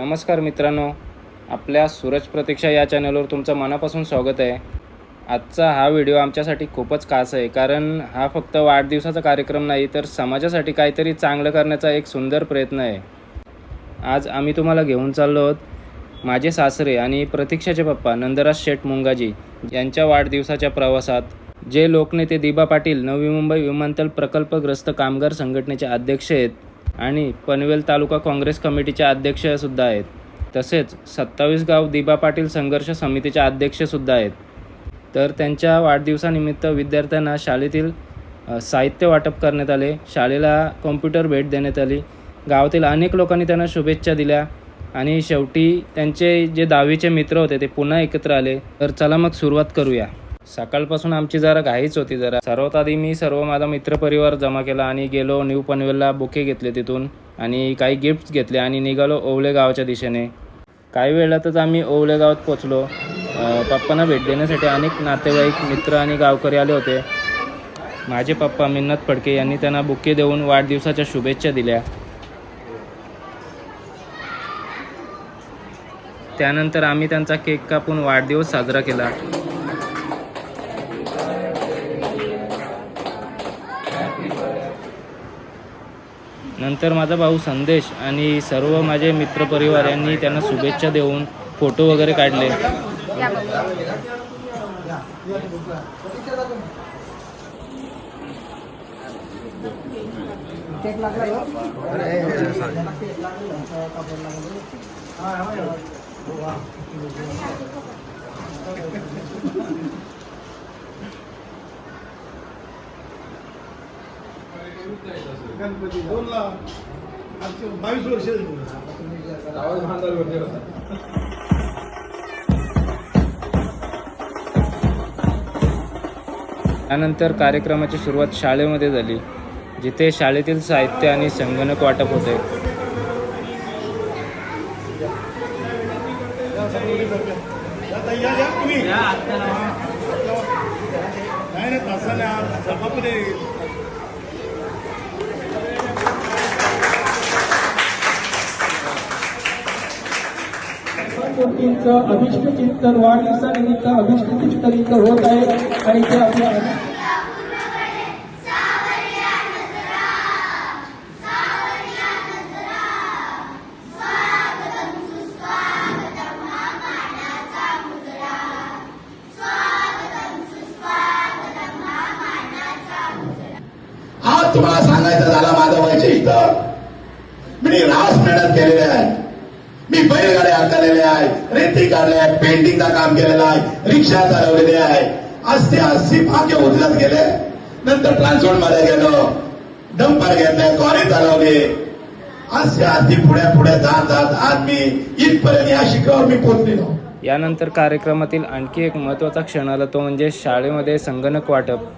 नमस्कार मित्रांनो, आपल्या सूरज प्रतीक्षा या चॅनलवर तुमचं मनापासून स्वागत आहे। आजचा हा व्हिडिओ आमच्यासाठी खूपच खास आहे, कारण हा फक्त वाढदिवसाचा कार्यक्रम नाही तर समाजासाठी काहीतरी चांगलं करण्याचा एक सुंदर प्रयत्न आहे। आज आम्ही तुम्हाला घेऊन चाललो आहोत माझे सासरे आणि प्रतीक्षाचे पप्पा नंदराज शेठ मुंगाजी यांच्या वाढदिवसाच्या प्रवासात। जे लोकनेते दिबा पाटील नवी मुंबई विमानतळ प्रकल्पग्रस्त कामगार संघटनेचे अध्यक्ष आहेत आणि पनवेल तालुका काँग्रेस कमिटीचे अध्यक्षसुद्धा आहेत, तसेच 27 गाव दिबा पाटील संघर्ष समितीचे अध्यक्षसुद्धा आहेत। तर त्यांच्या वाढदिवसानिमित्त विद्यार्थ्यांना शाळेतील साहित्य वाटप करण्यात आले, शाळेला कॉम्प्युटर भेट देण्यात आली, गावातील अनेक लोकांनी त्यांना शुभेच्छा दिल्या आणि शेवटी त्यांचे जे 10वीचे मित्र होते ते पुन्हा एकत्र आले। तर चला मग सुरुवात करूया। सकाळपासून आमची जरा घाईच होती। सर्वात आधी मी सर्व माझा मित्रपरिवार जमा केला आणि गेलो न्यू पनवेलला, बुके घेतले तिथून आणि काही गिफ्ट्स घेतले आणि निघालो ओवले गावाच्या दिशेने। काही वेळातच आम्ही ओवले गावात पोचलो। पप्पांना भेट देण्यासाठी अनेक नातेवाईक, मित्र आणि गावकरी आले होते। माझे पप्पा मिन्नत फडके यांनी त्यांना बुके देऊन वाढदिवसाच्या शुभेच्छा दिल्या। त्यानंतर आम्ही त्यांचा केक कापून वाढदिवस साजरा केला। नंतर माझा भाऊ संदेश आणि सर्व माझे मित्रपरिवार यांनी त्यांना शुभेच्छा देऊन फोटो वगैरे काढले। गणपती 2 लाख 22 वर्ष त्यानंतर कार्यक्रमाची सुरुवात शाळेमध्ये झाली, जिथे शाळेतील साहित्य आणि संगणक वाटप होते। मूर्तींचं अभिष्ट चिंतन वाढदिवसानिमित्त अभिष्ट चिंतन इथं होत आहे आणि ते आपल्या आज तुम्हाला सांगायचं झाला माझं व्हायचं इथं मी रास मेहनत केलेले आहे, मी बैलगाड्या हाकलेल्या आहे, रेती काढल्या आहे, पेंटिंगचं काम केलेलं आहे, रिक्षा चालवलेली आहे। अस्सी 80 भाग्य उचलत गेले। नंतर ट्रान्सपोर्ट मध्ये गेलो, डंपर घेतले, कॉरी चालवले। अस्सी पुढे जात आज मी इथपर्यंत या शिखरावर मी पोहोचलेलो। यानंतर कार्यक्रमातील आणखी एक महत्त्वाचा क्षण आला, तो म्हणजे शाळेमध्ये संगणक वाटप।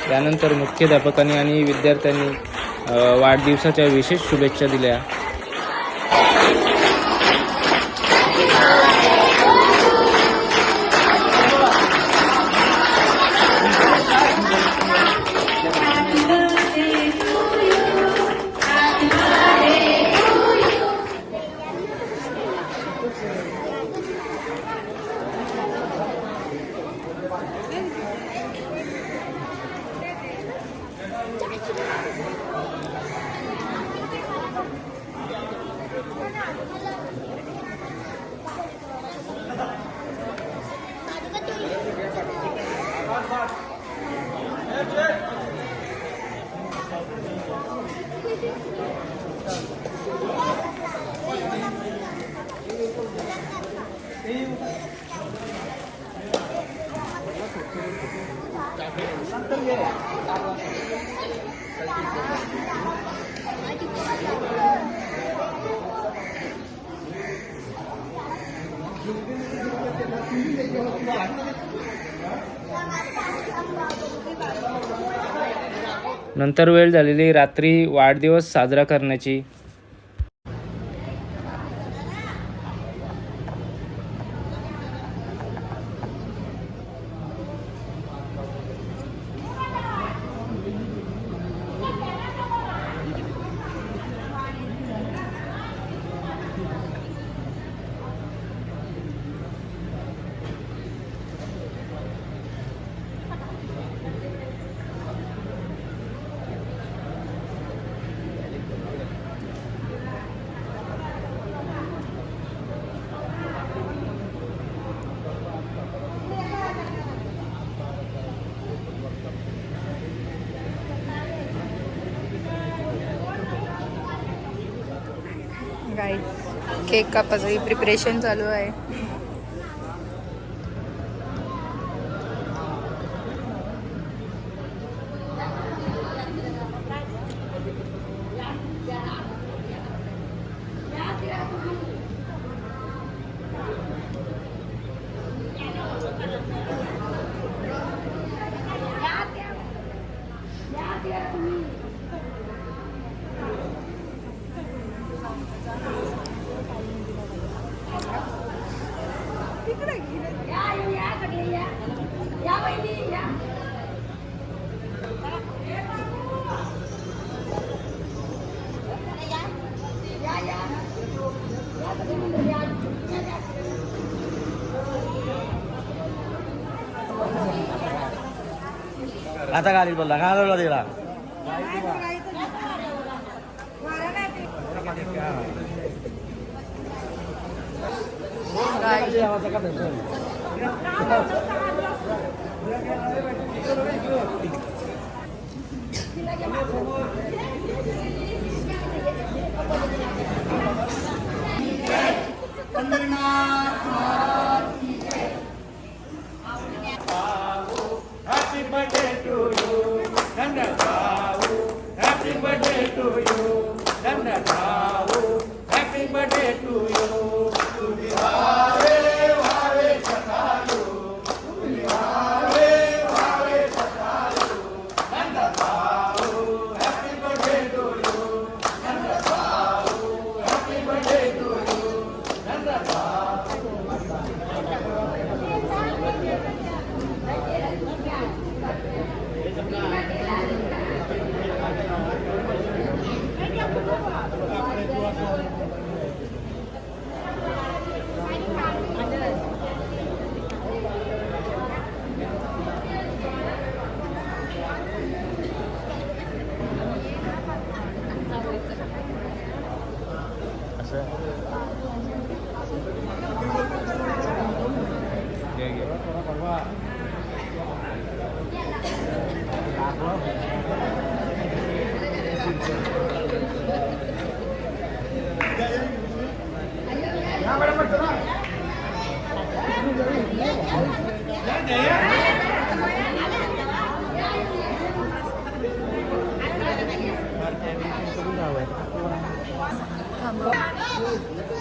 त्यानंतर मुख्याध्यापकांनी आणि विद्यार्थ्यांनी वाढदिवसाच्या विशेष शुभेच्छा दिल्या। नंतर वेळ झालेली रात्री वाढदिवस साजरा करण्याची। केक कापायचं प्रिपरेशन चालू आहे. आता गाडीत बोलला घालवला दिला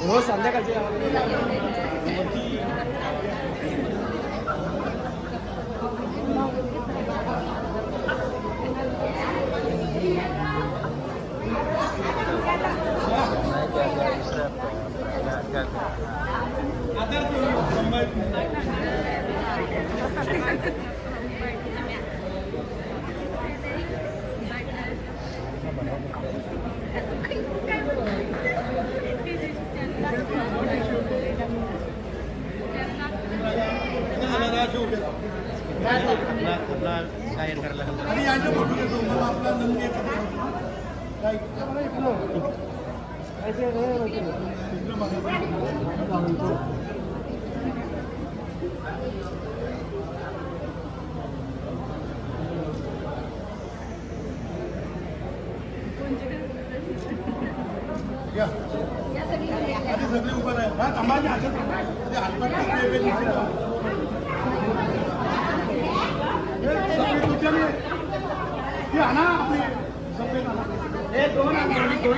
हो संध्याकाळची आणि यांच्या फोटो घेतो मग आपला नंदी आधी सगळे उभं आहे हा थांबायचे आणा आपली सफेद आणा हे दोन मंडळ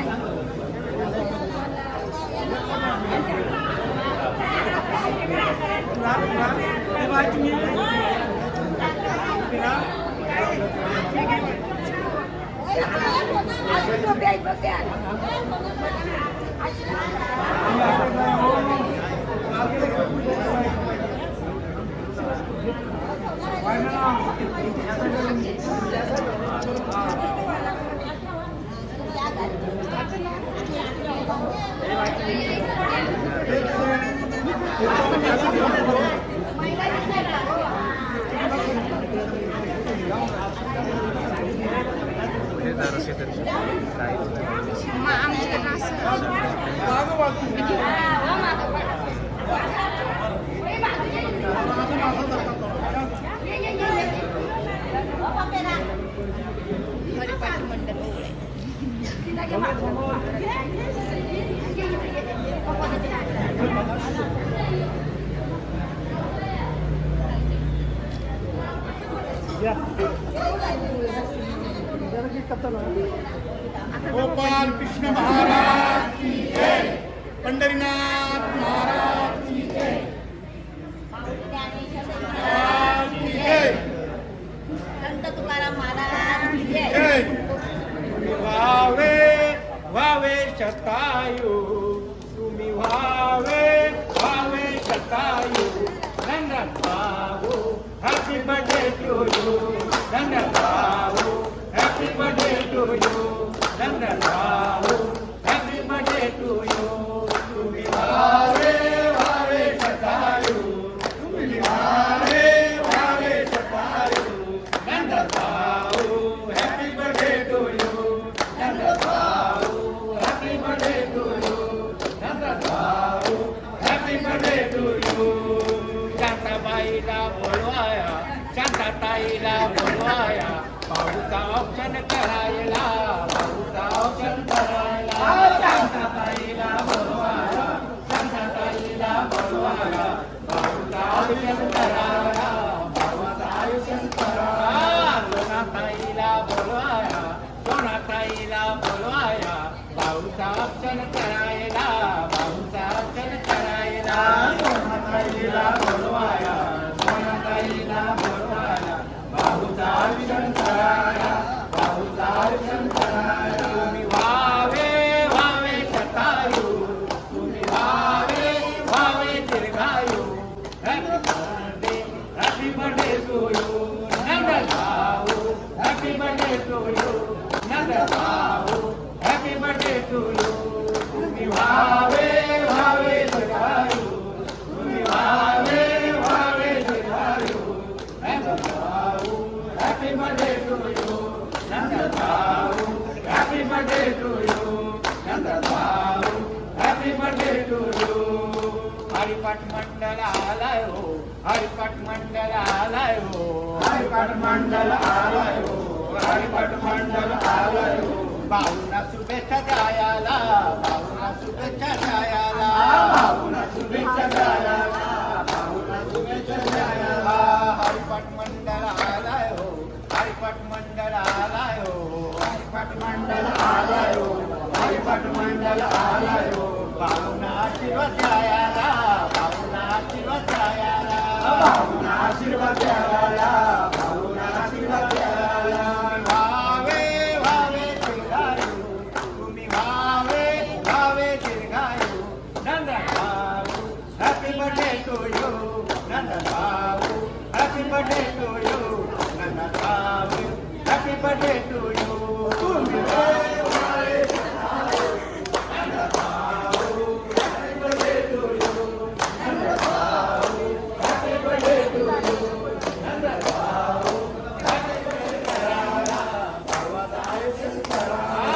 गोपाल कृष्ण महाराज की जय, पंढरीनाथ महाराज की जय, महाराज की जय, संत तुकाराम महाराज की जय. जय. व्हावे व्हावे शतायू, तुम्ही व्हावे व्हावे शतायू, Nandan Babu happy birthday to you, Nandan Babu happy birthday to you, Nandan Babu happy birthday to you. तुम्ही व्हावे व्हावे शतायू, तुम्ही व्हावे व्हावे शतायू, Nandan Babu happy birthday to you, Nandan Babu happy birthday to you, Nandan Babu happy birthday to you. शांताबाईला बोलवाया, शांताताईला बोलवाया, भाऊचा ऑप्शन करायला, भाऊचा ऑप्शन करायला. शांताताईला बोलवाया, शांताताईला बोलवाया, भाऊचा ऑप्शन करायला, भाऊचा ऑप्शन करायला. सोनाताईला बोलवाया, सोनाताईला बोलवाया, भाऊचा ऑप्शन करायला, भाऊचा ऑप्शन करायला. सोनाताईला बोलवाया, सोनाताईला बोलवाया, भाऊचा ऑप्शन करायला, भाऊचा ऑप्शन करायला. तुम्ही व्हावे व्हावे शतायू, तुम्ही व्हावे व्हावे दीर्घायू, happy birthday to you, Nandan Babu happy birthday to you, Nandan Babu happy birthday to you. तुम्ही व्हावे व्हावे दीर्घायू, तुम्ही व्हावे व्हावे दीर्घायू, Nandan Babu happy birthday to you, Nandan Babu happy birthday to you, Nandan Babu happy birthday to you. हरिपाठ मंडल आलाय हो, हरिपाठ मंडल आलाय हो, हरिपाठ मंडल आलाय हो, हरिपाठ मंडल आलाय हो. भाऊना शुभेच्छा द्यायला, भाऊना शुभेच्छा द्यायला, भाऊना शुभेच्छा द्यायला, भाऊना शुभेच्छा द्यायला. हरिपाठ मंडल आलाय हो, हरिपाठ मंडल आलाय हो, हरिपाठ मंडल आलाय हो, हरिपाठ मंडल आलाय हो. भाऊना आशीर्वाद द्यायला, भाऊना आशीर्वाद द्यायला, भाऊना आशीर्वाद द्यायला, भाऊना आशीर्वाद द्यायला. व्हावे व्हावे दीर्घायू, तुम्ही व्हावे व्हावे दीर्घायू, Nandan Babu happy birthday to you, Nandan Babu happy birthday to you, Nandan Babu happy birthday to you. तुम्ही व्हावे व्हावे Nandan Babu happy birthday to you, Nandan Babu happy birthday to you, Nandan Babu happy birthday करायला, भावाचा आयुष्य करायला.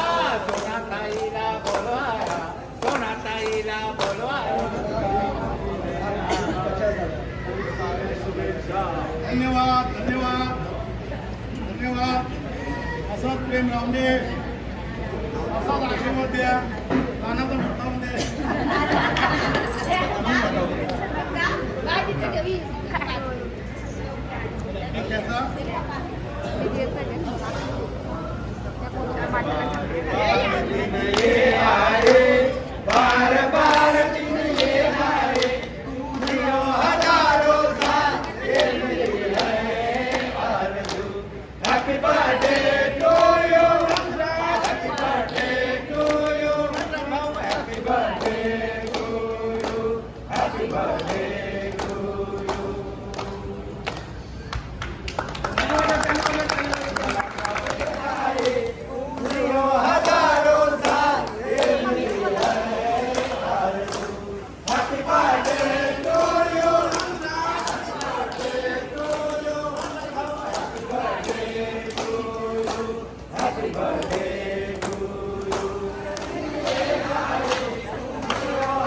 सोनाताईला बोलवाया, सोनाताईला बोलवाया. धन्यवाद धन्यवाद धन्यवाद. असंच प्रेम राहून दे, असाच आशीर्वाद द्या, कानाचा मोठा होऊन दे. काय तिथे ठेवी? एक घ्यायचा. बार बार दिन ये आए, दुनिया हजारों साल ये मिली है आरज़ू. Happy birthday to you, happy birthday to you, happy birthday to you, happy birthday to you. दुनिया हजारों साल ये मिली है आरज़ू. Happy birthday to you, happy birthday to you, happy birthday to you, happy birthday to you.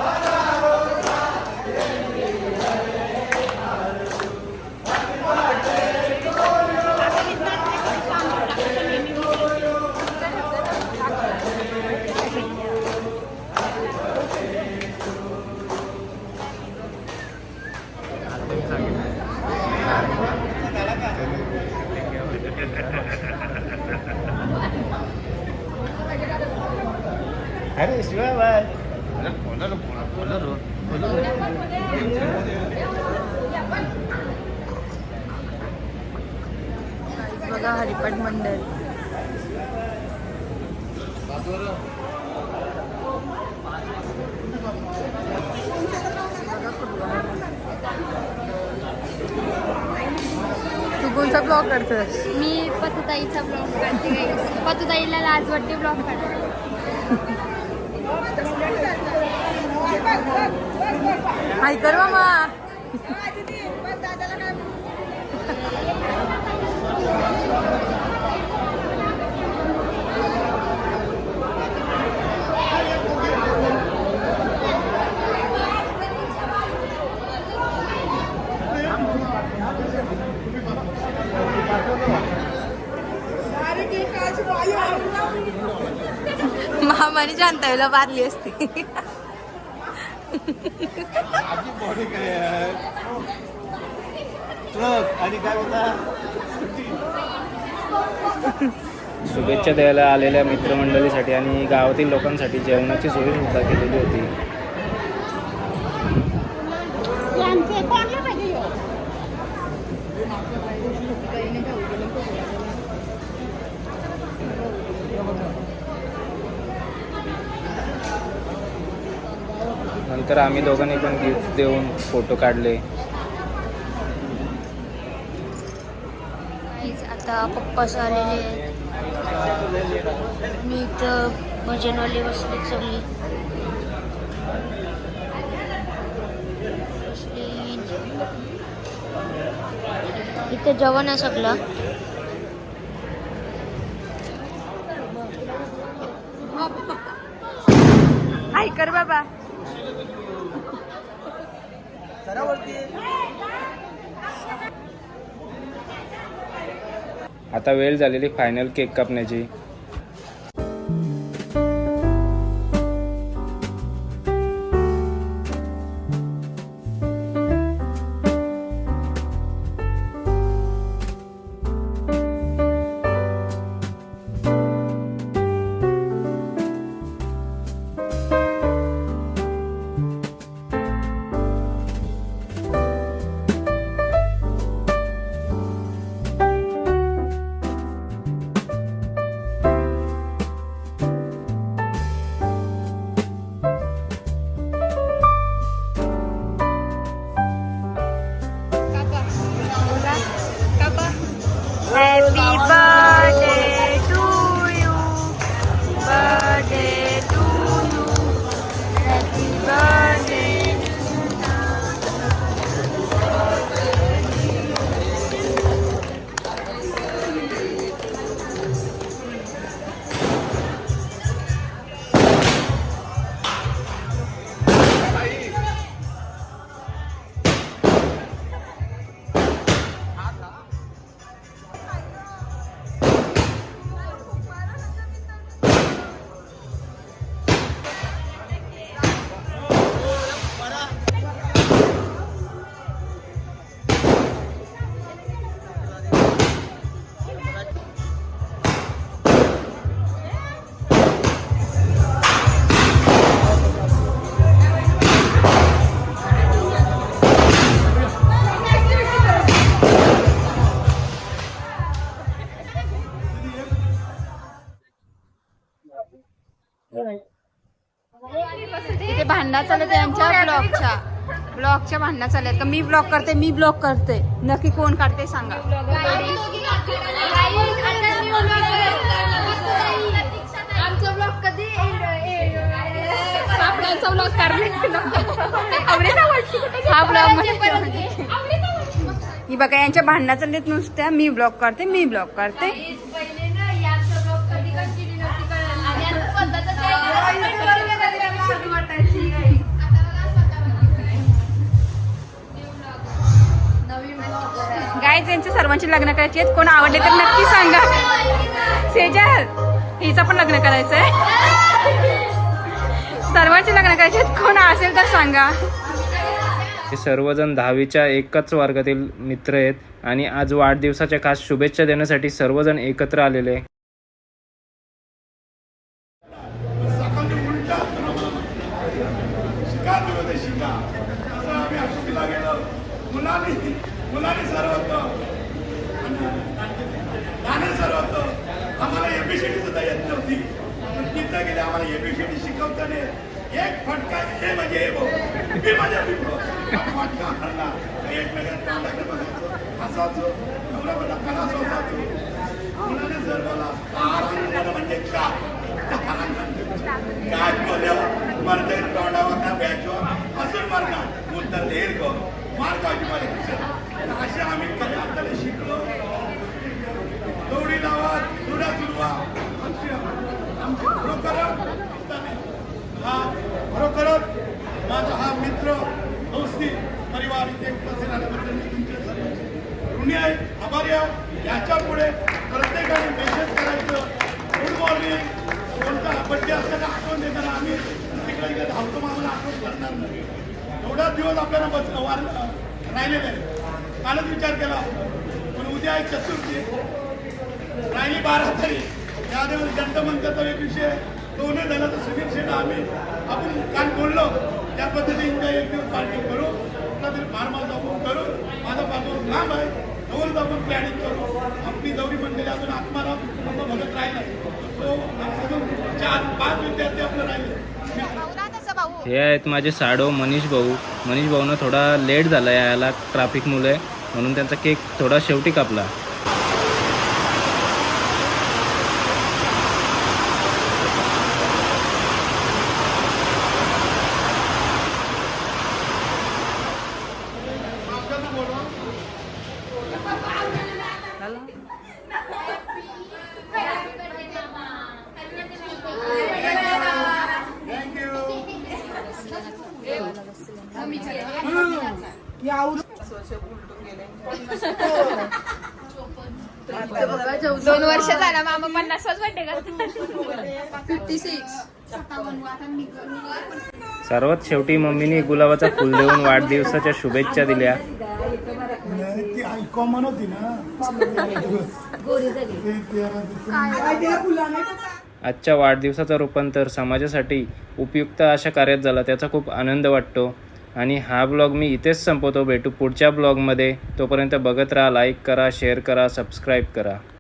हजारों साल ये मिली है आरज़ू. Happy birthday to you, happy birthday to you. हरिपाठ मंडळ. तू कोणता ब्लॉग करतोस? मी पतुताईचा ब्लॉग काढते गाईस. पतुताईला लाज वाटते ब्लॉग काढते. हाय कर मामा. मामाने शांताईला मारली असते. आणि काय बोलता शुभेच्छा द्यायला आलेल्या मित्रमंडळीसाठी आणि गावातील लोकांसाठी जेवणाची सोय सुद्धा केलेली होती. यांचे कोणला पाहिजे ह्यो? नंतर आम्ही दोघांनी पण गिफ्ट देऊन फोटो काढले. गाईस आता पप्पाच आलेले आहेत. मी इथं भजनवाले बसले सगळे. इथं जेवण आहे सगळं. हाय कर बाबा. आता वेळ झालेली फायनल केक कापण्याची. Happy birthday to you. Birthday to you. Happy birthday. इथे भांडणं चालत त्यांच्या ब्लॉगच्या भांडणं चालत का मी ब्लॉग करते नक्की कोण काढते सांगा. आमचा ब्लॉग कधी आपल्याचा ब्लॉग हा ब्लॉग ही बघा यांच्या भांडणं चालत नुसत्या मी ब्लॉग करते. गाईज यांच्या सर्वांची लग्न करायची आहेत. कोण आवडले तर नक्की सांगा. सेजल हिचं पण लग्न करायचंय. सर्वांची लग्न करायची आहेत. कोण असेल तर सांगा. हे सर्वजण 10वीच्या एकाच वर्गातील मित्र आहेत आणि आज वाढदिवसाच्या खास शुभेच्छा देण्यासाठी सर्वजण एकत्र आलेले. मुलांनी सर्व गाणं सर होतं. आम्हाला एबीसीडी सुद्धा येत नव्हती. पण तिथं गेले आम्हाला एबीसीडी शिकवताना एक फटका हे म्हणजे हे भाऊ, मी माझ्या बिंबो फटका हरला. एकमेकांना तोंडाकडे बघायचो, हसायचो, एवढा मोठा कला सोसायचो. मुलाने सर बोला आरंगण म्हणजे काय बोलल्यावर मरते तोंडावर ना बॅचवर हसून मारणार उत्तर देईल गो मार गावची मला असे आम्ही कला शिकलो. दौडी लावा दुडा दुडवा आमची खरोखरच माझा हा मित्र दोस्ती परिवार इथे उपस्थित आल्याबद्दल मी तुमचे सर्व ऋणी आहे, आभारी आहे. याच्या पुढे प्रत्येकाने मेसेज करायचं. गुड मॉर्निंग कोणता बड्डे असतं का आठवण देताना आम्ही तिकडे धावतो आम्हाला आठवण करणार नाही. एवढा दिवस आपल्याला राहिलेले आहे. कालच विचार केला पण उद्या आहे चतुर्थी राहिली 12 तारीख. त्या दिवस जनता एक विषय दोन्ही झाला तर सुधीर शेठ आम्ही आपण काल बोललो त्या पद्धतीने एक दिवस पार्टी करू, कुठला तरी फार्मात जाऊन करू. माझा पाठवून लांब आहे, जवळ आपण प्लॅनिंग करू. आपली दौरी मंडळी अजून आत्माला बघत राहिला तो अजून 4-5 विद्यार्थी आपलं राहिले. हे आहेत माझे साडो मनीष भाऊनं थोडा लेट झाला यायला ट्रॅफिकमुळे, म्हणून त्यांचा केक थोडा शेवटी कापला. दोन वर्ष झाला मामा 50वाच बर्थडे करतात. 56. सर्वात शेवटी मम्मीने गुलाबाचा फुल देऊन वाढदिवसाच्या शुभेच्छा दिल्या. ती कॉमन होती ना. आजच्या वाढदिवसाचं रूपांतर समाजासाठी उपयुक्त अशा कार्यात झाला, त्याचा खूप आनंद वाटतो. आणि हा ब्लॉग मी इथेच संपवतो. भेटू पुढच्या ब्लॉगमध्ये. तोपर्यंत बघत राहा, लाईक करा, शेअर करा, सबस्क्राईब करा.